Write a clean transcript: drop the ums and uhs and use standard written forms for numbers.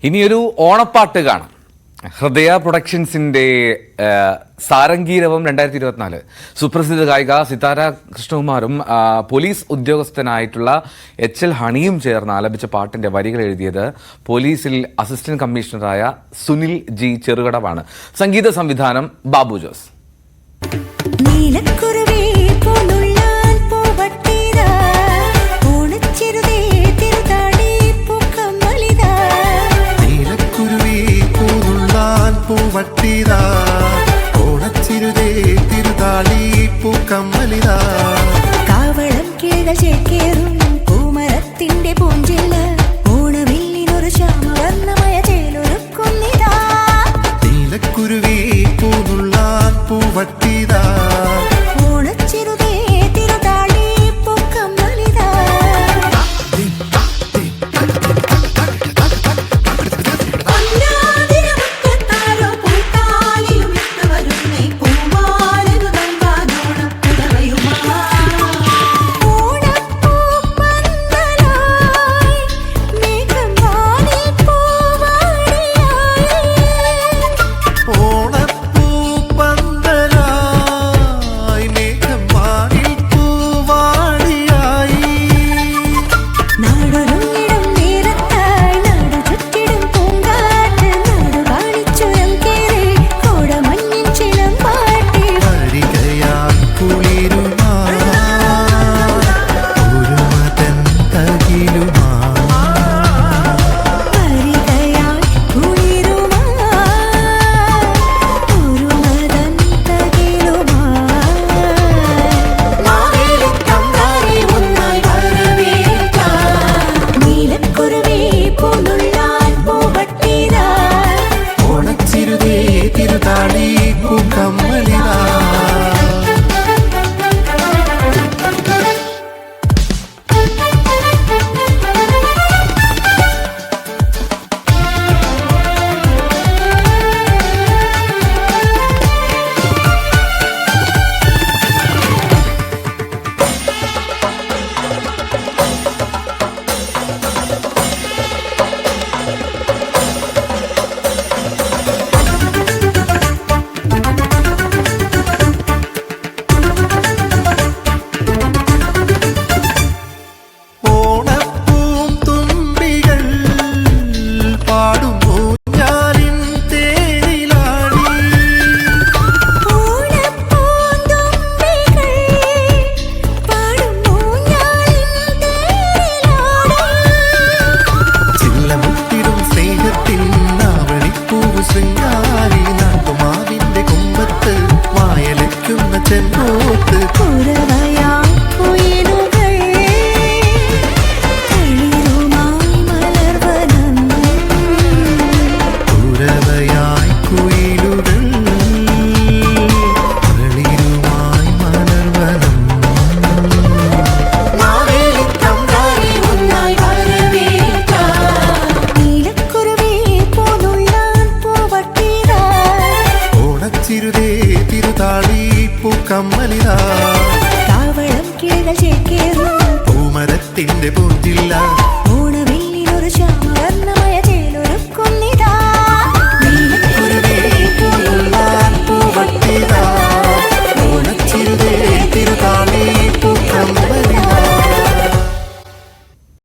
ഇനിയൊരു ഓണപ്പാട്ട് കാണാം. ഹൃദയ പ്രൊഡക്ഷൻസിന്റെ സാരംഗീരവം 2024 സുപ്രസിദ്ധ ഗായിക സിതാര കൃഷ്ണകുമാറും പോലീസ് ഉദ്യോഗസ്ഥനായിട്ടുള്ള HL ഹണിയും ചേർന്ന് ആലപിച്ച പാട്ടിന്റെ വരികൾ എഴുതിയത് പോലീസിൽ അസിസ്റ്റന്റ് കമ്മീഷണറായ സുനിൽ ജി ചെറുകടവാണ്. സംഗീത സംവിധാനം ബാബു ജോസ്. കാവളം കീഴ ചേക്കേറും പൂമരത്തിന്റെ പൂഞ്ചില്ല ഓണവില്ലിനൊരു ശ്യാമവർണ്ണമയ ചേലൊരുക്കുന്നിതാ. നീലക്കുരുവി പൂനുള്ളാൻ പൂവട്ടിതാ ഓണച്ചിരുതേ തിരുതാളി പൂക്കമ്മലിതാ. സ്നേഹത്തിൻ നാവണിപ്പൂവ് ശൃംഗാരം